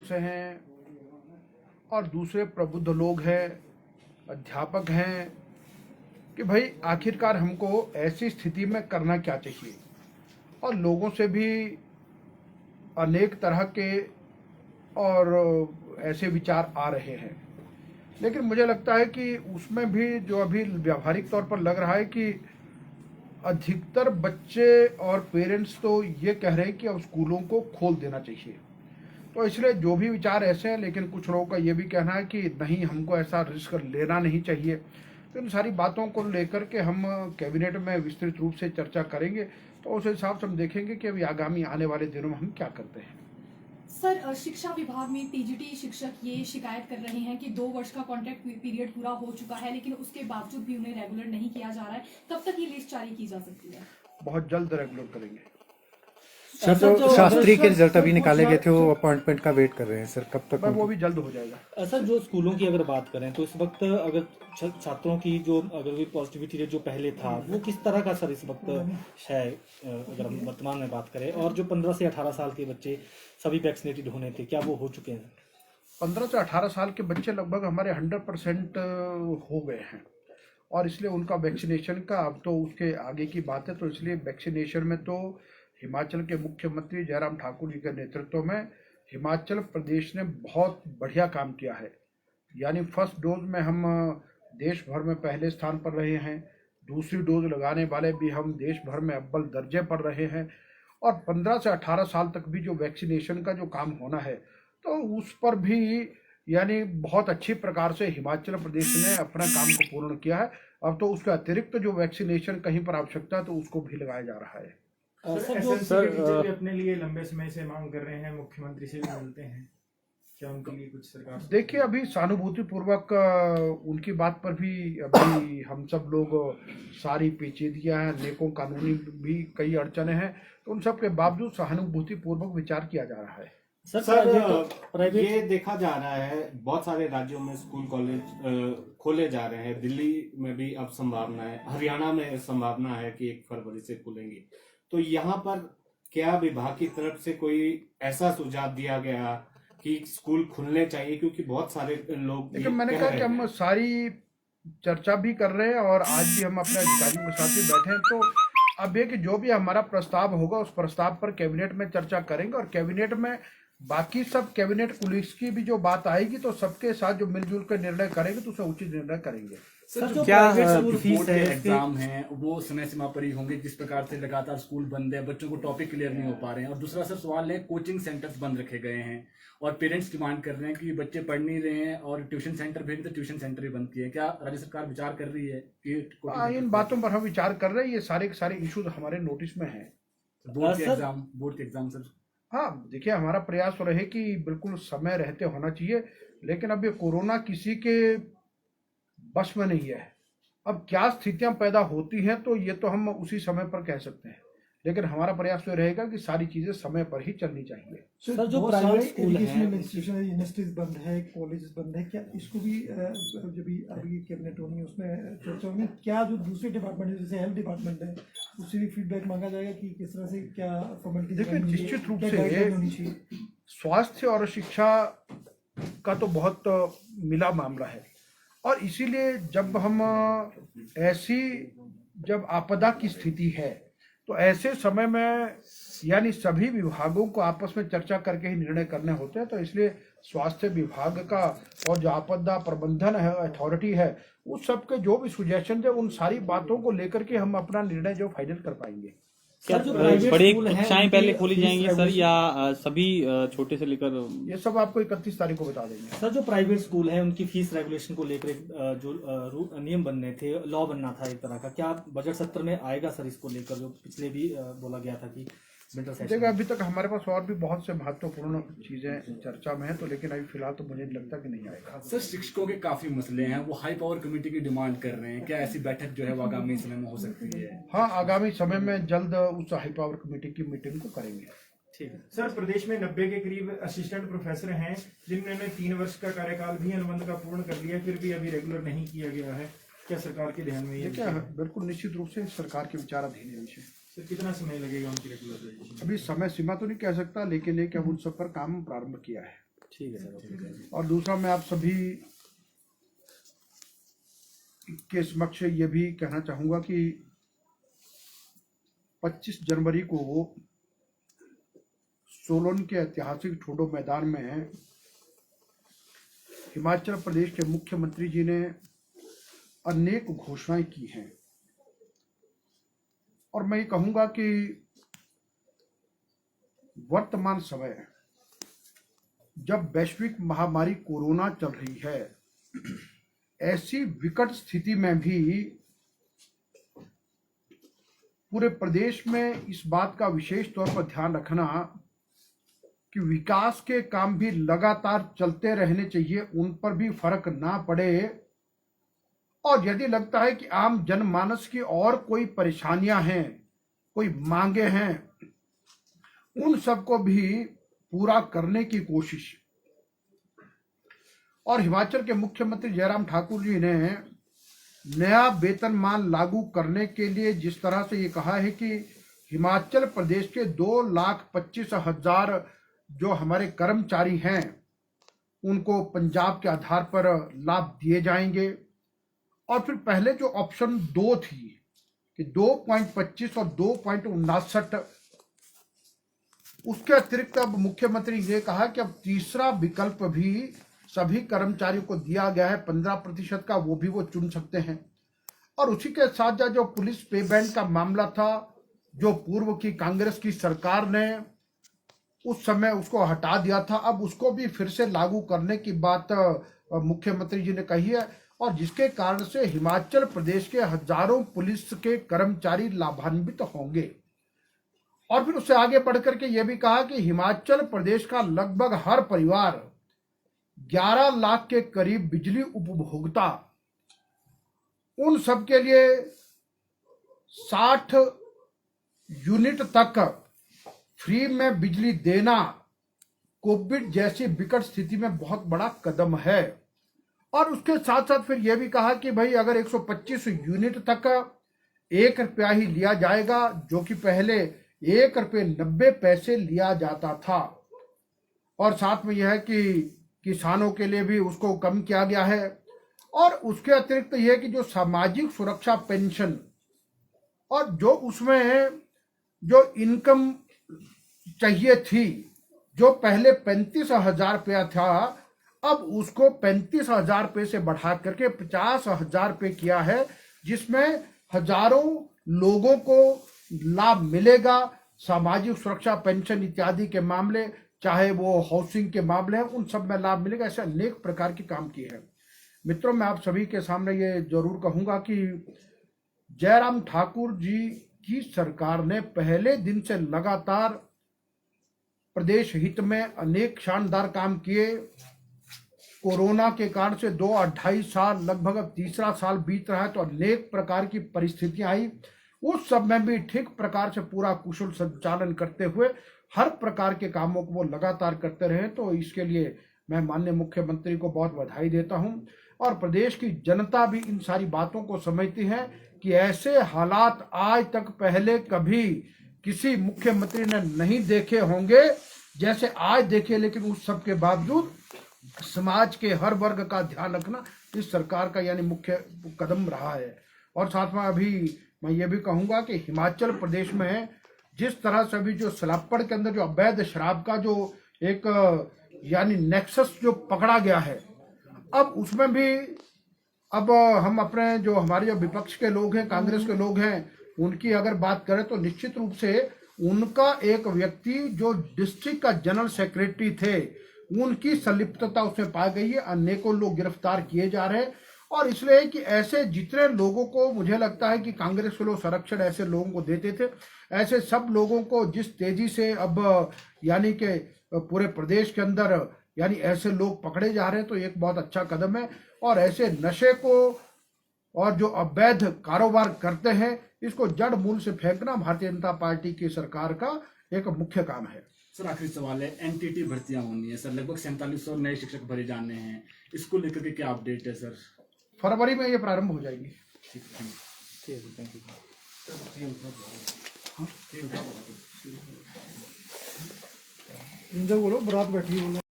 Parents हैं और दूसरे प्रबुद्ध लोग हैं, अध्यापक हैं कि भाई आखिरकार हमको ऐसी स्थिति में करना क्या चाहिए। और लोगों से भी अनेक तरह के और ऐसे विचार आ रहे हैं, लेकिन मुझे लगता है कि उसमें भी जो अभी व्यावहारिक तौर पर लग रहा है कि अधिकतर बच्चे और पेरेंट्स तो ये कह रहे हैं कि अब स्कूलों को खोल देना चाहिए। तो इसलिए जो भी विचार ऐसे हैं, लेकिन कुछ लोगों का ये भी कहना है कि नहीं, हमको ऐसा रिस्क लेना नहीं चाहिए। तो इन सारी बातों को लेकर के हम कैबिनेट में विस्तृत रूप से चर्चा करेंगे, तो उस हिसाब से हम देखेंगे कि अभी आगामी आने वाले दिनों में हम क्या करते हैं। सर, शिक्षा विभाग में टीजीटी शिक्षक ये शिकायत कर रहे हैं कि 2 वर्ष का कॉन्ट्रैक्ट पीरियड पूरा हो चुका है, लेकिन उसके बावजूद भी उन्हें रेगुलर नहीं किया जा रहा है। कब तक ये लिस्ट जारी की जा सकती है? बहुत जल्द रेगुलर करेंगे। सर, जो शास्त्री के रिजल्ट अभी निकाले गए थे वो अपॉइंटमेंट का वेट कर रहे हैं सर, कब तक? वो भी जल्द हो जाएगा। सर, जो स्कूलों की अगर बात करें तो इस वक्त अगर छात्रों की जो अगर भी पॉजिटिविटी रेट जो पहले था वो किस तरह का सर इस वक्त है, अगर हम वर्तमान में बात करें, और जो 15 से 18 साल के बच्चे सभी वैक्सीनेटेड होने थे, क्या वो हो चुके हैं? 15 से 18 साल के बच्चे लगभग हमारे 100% हो गए हैं, और इसलिए उनका वैक्सीनेशन का अब तो उसके आगे की बात है। तो इसलिए वैक्सीनेशन में तो हिमाचल के मुख्यमंत्री जयराम ठाकुर जी के नेतृत्व में हिमाचल प्रदेश ने बहुत बढ़िया काम किया है। यानी फर्स्ट डोज में हम देश भर में पहले स्थान पर रहे हैं, दूसरी डोज लगाने वाले भी हम देश भर में अव्वल दर्जे पर रहे हैं, और 15 से 18 साल तक भी जो वैक्सीनेशन का जो काम होना है तो उस पर भी यानी बहुत अच्छी प्रकार से हिमाचल प्रदेश ने अपना काम को पूर्ण किया है। अब तो उसके अतिरिक्त जो वैक्सीनेशन कहीं पर आवश्यकता है तो उसको भी लगाया जा रहा है। सर, टीचर भी अपने लिए लंबे समय से मांग कर रहे हैं, मुख्यमंत्री से भी मिलते हैं, क्या उनके लिए कुछ सरकार? देखिए, अभी सहानुभूति पूर्वक उनकी बात पर भी अभी हम सब लोग सारी पेचीदगियां हैं, अनेकों कानूनी भी कई अड़चने हैं, तो उन सब के बावजूद सहानुभूति पूर्वक विचार किया जा रहा है। सर, ये देखा जा रहा है बहुत सारे राज्यों में स्कूल कॉलेज खोले जा रहे हैं। दिल्ली में भी अब संभावना है, हरियाणा में संभावना है कि 1 फरवरी से खुलेंगे। तो यहाँ पर क्या विभाग की तरफ से कोई ऐसा सुझाव दिया गया कि स्कूल खुलने चाहिए? क्योंकि बहुत सारे लोग, लेकिन मैंने कहा कि हम सारी चर्चा भी कर रहे हैं और आज भी हम अपने अधिकारियों के साथ भी बैठे हैं। तो अब ये कि जो भी हमारा प्रस्ताव होगा उस प्रस्ताव पर कैबिनेट में चर्चा करेंगे, और कैबिनेट में बाकी सब कैबिनेट पुलिस की भी जो बात आएगी तो सबके साथ जो मिलजुल कर निर्णय करेंगे तो उसमें उचित निर्णय करेंगे। सर, जो प्राइवेट स्कूल फीस है, एग्जाम हैं वो समय सीमा पर ही होंगे। जिस प्रकार से लगातार स्कूल बंद है, बच्चों को टॉपिक क्लियर नहीं हो पा रहे हैं। और दूसरा सर सवाल है, कोचिंग सेंटर्स बंद रखे गए हैं और पेरेंट्स डिमांड कर रहे हैं कि बच्चे पढ़ नहीं रहे हैं और ट्यूशन सेंटर भेजें तो ट्यूशन सेंटर भी बंद किए हैं। क्या राज्य सरकार विचार कर रही है कि इन बातों पर हम विचार कर रहे हैं। ये सारे के सारे इश्यूज हमारे नोटिस में हैं। बोर्ड के एग्जाम सर? हाँ, देखिए, हमारा प्रयास तो रहे कि बिल्कुल समय रहते होना चाहिए, लेकिन अब ये कोरोना किसी के बस में नहीं है। अब क्या स्थितियां पैदा होती हैं तो ये तो हम उसी समय पर कह सकते हैं, लेकिन हमारा प्रयास तो रहेगा कि सारी चीजें समय पर ही चलनी चाहिए। सर, जो प्राइवेट स्कूल है, यूनिवर्सिटीज बंद है, कॉलेजेस बंद है, क्या इसको भी जब भी अभी कैबिनेट होनी है उसमें चर्चा होगी? क्या जो दूसरे डिपार्टमेंट जैसे हेल्थ डिपार्टमेंट है उससे भी फीडबैक मांगा जाएगा कि किस तरह से क्या फॉर्मेलिटी? देखिए, निश्चित रूप से स्वास्थ्य और शिक्षा का तो बहुत मिला मामला है, और इसीलिए जब हम जब आपदा की स्थिति है तो ऐसे समय में यानी सभी विभागों को आपस में चर्चा करके ही निर्णय करने होते हैं। तो इसलिए स्वास्थ्य विभाग का और जो आपदा प्रबंधन है अथॉरिटी है, उस सब के जो भी सुजेशन है उन सारी बातों को लेकर के हम अपना निर्णय जो फाइनल कर पाएंगे। क्या बड़ी कक्षाएं पहले खोली जाएंगी सर, या सभी छोटे से लेकर? ये सब आपको 31 तारीख को बता देंगे। सर, जो प्राइवेट स्कूल है उनकी फीस रेगुलेशन को लेकर जो नियम बनने थे, लॉ बनना था एक तरह का, क्या बजट सत्र में आएगा सर इसको लेकर, जो पिछले भी बोला गया था कि देखिए, अभी तक हमारे पास और भी बहुत से महत्वपूर्ण चीजें चर्चा में है, तो लेकिन अभी फिलहाल तो मुझे लगता कि नहीं आएगा। सर, शिक्षकों के काफी मसले हैं, वो हाई पावर कमेटी की डिमांड कर रहे हैं। क्या ऐसी बैठक जो है वो आगामी समय में हो सकती है? हाँ, आगामी समय में जल्द उस हाई पावर कमेटी की मीटिंग को करेंगे। ठीक है सर, प्रदेश में 90 के करीब असिस्टेंट प्रोफेसर हैं जिन्होंने 3 वर्ष का कार्यकाल भी अनुबंध का पूर्ण कर लिया, फिर भी अभी रेगुलर नहीं किया गया है। क्या सरकार के ध्यान में ये? देखिए, बिल्कुल निश्चित रूप से सरकार के विचाराधीन है विषय। सर, कितना समय लगेगा उनकी रेगुलराइजेशन? अभी समय सीमा तो नहीं कह सकता, लेकिन एक हम उन सब पर काम प्रारंभ किया है। ठीक है सर। और दूसरा, मैं आप सभी के समक्ष ये भी कहना चाहूंगा कि 25 जनवरी को सोलन के ऐतिहासिक ठोडो मैदान में हिमाचल प्रदेश के मुख्यमंत्री जी ने अनेक घोषणाएं की हैं, और मैं ये कहूंगा कि वर्तमान समय जब वैश्विक महामारी कोरोना चल रही है, ऐसी विकट स्थिति में भी पूरे प्रदेश में इस बात का विशेष तौर पर ध्यान रखना कि विकास के काम भी लगातार चलते रहने चाहिए, उन पर भी फर्क ना पड़े, और यदि लगता है कि आम जनमानस की और कोई परेशानियां हैं, कोई मांगे हैं, उन सबको भी पूरा करने की कोशिश। और हिमाचल के मुख्यमंत्री जयराम ठाकुर जी ने नया वेतनमान लागू करने के लिए जिस तरह से ये कहा है कि हिमाचल प्रदेश के 2,25,000 जो हमारे कर्मचारी हैं उनको पंजाब के आधार पर लाभ दिए जाएंगे, और फिर पहले जो ऑप्शन 2 थी कि 2.25 और 2.59, उसके अतिरिक्त अब मुख्यमंत्री ने कहा कि अब तीसरा विकल्प भी सभी कर्मचारियों को दिया गया है 15% का, वो भी वो चुन सकते हैं। और उसी के साथ जो पुलिस पे बैंड का मामला था, जो पूर्व की कांग्रेस की सरकार ने उस समय उसको हटा दिया था, अब उसको भी फिर से लागू करने की बात मुख्यमंत्री जी ने कही है, और जिसके कारण से हिमाचल प्रदेश के हजारों पुलिस के कर्मचारी लाभान्वित होंगे। और फिर उससे आगे बढ़ करके यह भी कहा कि हिमाचल प्रदेश का लगभग हर परिवार 11 लाख के करीब बिजली उपभोक्ता, उन सब के लिए 60 यूनिट तक फ्री में बिजली देना कोविड जैसी विकट स्थिति में बहुत बड़ा कदम है। और उसके साथ साथ फिर यह भी कहा कि भाई अगर 125 यूनिट तक 1 रुपया ही लिया जाएगा, जो कि पहले 1 रुपये 90 पैसे लिया जाता था, और साथ में यह है कि किसानों के लिए भी उसको कम किया गया है। और उसके अतिरिक्त यह कि जो सामाजिक सुरक्षा पेंशन, और जो उसमें जो इनकम चाहिए थी, जो पहले 35,000 रुपया था, अब उसको 35,000 रुपये से बढ़ा करके 50,000 रुपये किया है, जिसमें हजारों लोगों को लाभ मिलेगा। सामाजिक सुरक्षा पेंशन इत्यादि के मामले, चाहे वो हाउसिंग के मामले हैं, उन सब में लाभ मिलेगा। ऐसे अनेक प्रकार के काम किए हैं। मित्रों, मैं आप सभी के सामने ये जरूर कहूंगा कि जयराम ठाकुर जी की सरकार ने पहले दिन से लगातार प्रदेश हित में अनेक शानदार काम किए। कोरोना के कारण से 2-2.5 साल, लगभग अब तीसरा साल बीत रहा है, तो अनेक प्रकार की परिस्थितियां आई। उस सब में भी ठीक प्रकार से पूरा कुशल संचालन करते हुए हर प्रकार के कामों को वो लगातार करते रहे। तो इसके लिए मैं माननीय मुख्यमंत्री को बहुत बधाई देता हूं, और प्रदेश की जनता भी इन सारी बातों को समझती है कि ऐसे हालात आज तक पहले कभी किसी मुख्यमंत्री ने नहीं देखे होंगे जैसे आज देखे। लेकिन उस सब के बावजूद समाज के हर वर्ग का ध्यान रखना इस सरकार का यानी मुख्य कदम रहा है। और साथ में अभी मैं ये भी कहूंगा कि हिमाचल प्रदेश में जिस तरह से अभी जो सलापड़ के अंदर जो अवैध शराब का जो एक यानी नेक्सस जो पकड़ा गया है, अब उसमें भी अब हम अपने जो हमारे जो विपक्ष के लोग हैं, कांग्रेस के लोग हैं, उनकी अगर बात करें तो निश्चित रूप से उनका एक व्यक्ति जो डिस्ट्रिक्ट का जनरल सेक्रेटरी थे, उनकी संलिप्तता उसमें पाई गई है। अनेकों लोग गिरफ्तार किए जा रहे हैं। और इसलिए कि ऐसे जितने लोगों को मुझे लगता है कि कांग्रेस के लोग संरक्षण ऐसे लोगों को देते थे, ऐसे सब लोगों को जिस तेजी से अब यानी कि पूरे प्रदेश के अंदर यानी ऐसे लोग पकड़े जा रहे हैं, तो एक बहुत अच्छा कदम है। और ऐसे नशे को और जो अवैध कारोबार करते हैं, इसको जड़ मूल से फेंकना भारतीय जनता पार्टी की सरकार का एक मुख्य काम है। सर, आखिरी सवाल है, एनटीटी भर्तियां होनी है सर, लगभग 4700 नए शिक्षक भरे जाने हैं, इसको लेकर के क्या अपडेट है सर? फरवरी में ये प्रारंभ हो जाएगी। ठीक है, थैंक यू। बोलो, बरात बैठी बोलो।